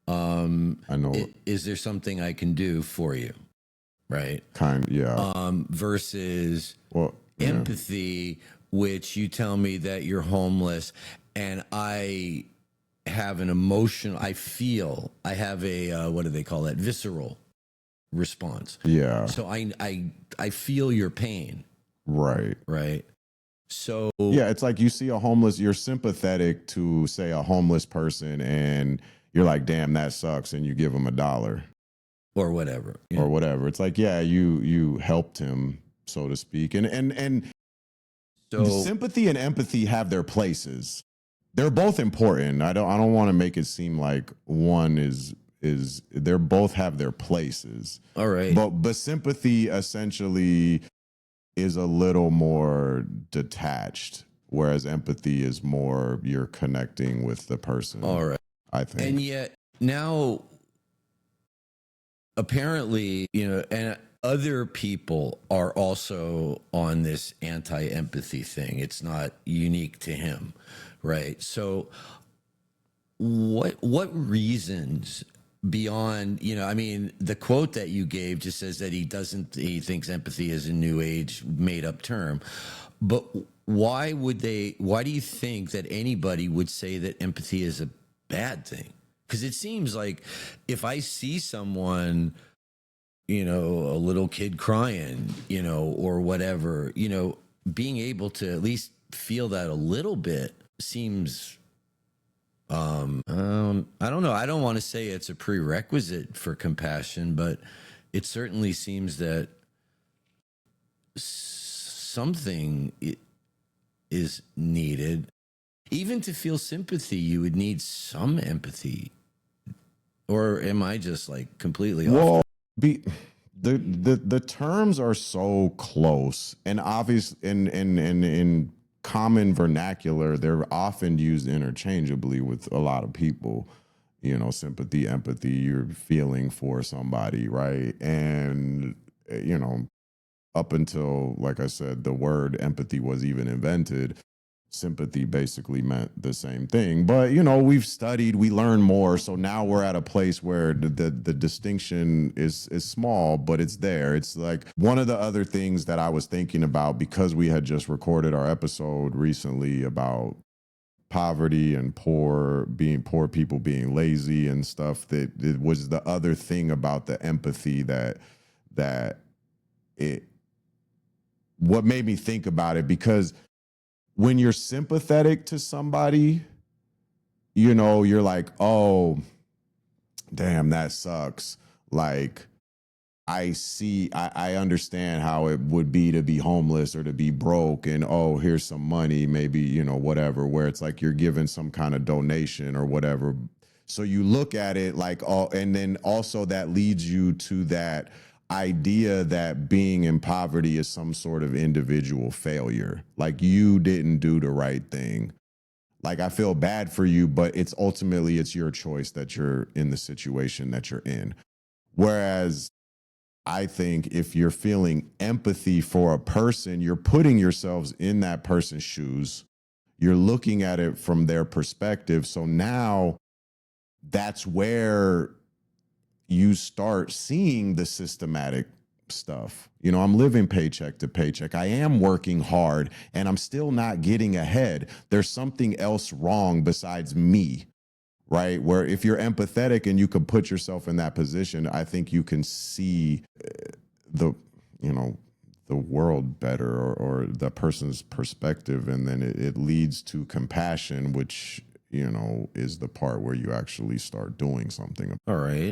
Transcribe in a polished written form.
I know. Is there something I can do for you? Right. Yeah. Versus Well, yeah. empathy, which you tell me that you're homeless and I have an emotional, I have a, what do they call that? Visceral response. Yeah. So I feel your pain. Right. Right. So yeah, it's like you see a homeless, you're sympathetic to, say, a homeless person, and you're like, damn, that sucks, and you give them $1 or whatever. or whatever. It's like, yeah, you helped him, so to speak. And so sympathy and empathy have their places. They're both important. I don't want to make it seem like one is they're both have their places. All right. But sympathy essentially is a little more detached, whereas empathy is more you're connecting with the person. All right. I think. And yet now, apparently, and other people are also on this anti-empathy thing. It's not unique to him, right? So what reasons beyond, I mean, the quote that you gave just says that he thinks empathy is a new age made up term. But why do you think that anybody would say that empathy is a bad thing? Because it seems like if I see someone, a little kid crying, or whatever, being able to at least feel that a little bit seems, I don't know. I don't want to say it's a prerequisite for compassion, but it certainly seems that something is needed. Even to feel sympathy, you would need some empathy. Or am I just like completely off? The terms are so close and obvious, in common vernacular, they're often used interchangeably with a lot of people. Sympathy, empathy, you're feeling for somebody, right? And up until, like I said, the word empathy was even invented, sympathy basically meant the same thing. But we've studied, we learn more, so now we're at a place where the distinction is small, but it's there. It's like one of the other things that I was thinking about, because we had just recorded our episode recently about poverty and poor people being lazy and stuff, that it was the other thing about the empathy that what made me think about it, because when you're sympathetic to somebody, you're like, oh, damn, that sucks. Like, I understand how it would be to be homeless or to be broke, and oh, here's some money, maybe, whatever, where it's like you're given some kind of donation or whatever. So you look at it like, oh, and then also that leads you to that idea that being in poverty is some sort of individual failure. Like, you didn't do the right thing. Like, I feel bad for you, but it's your choice that you're in the situation that you're in. Whereas I think if you're feeling empathy for a person, you're putting yourselves in that person's shoes. You're looking at it from their perspective. So now that's where you start seeing the systematic stuff. I'm living paycheck to paycheck. I am working hard and I'm still not getting ahead. There's something else wrong besides me, right? Where if you're empathetic and you can put yourself in that position, I think you can see the world better, or the person's perspective. And then it leads to compassion, which, is the part where you actually start doing something. All right.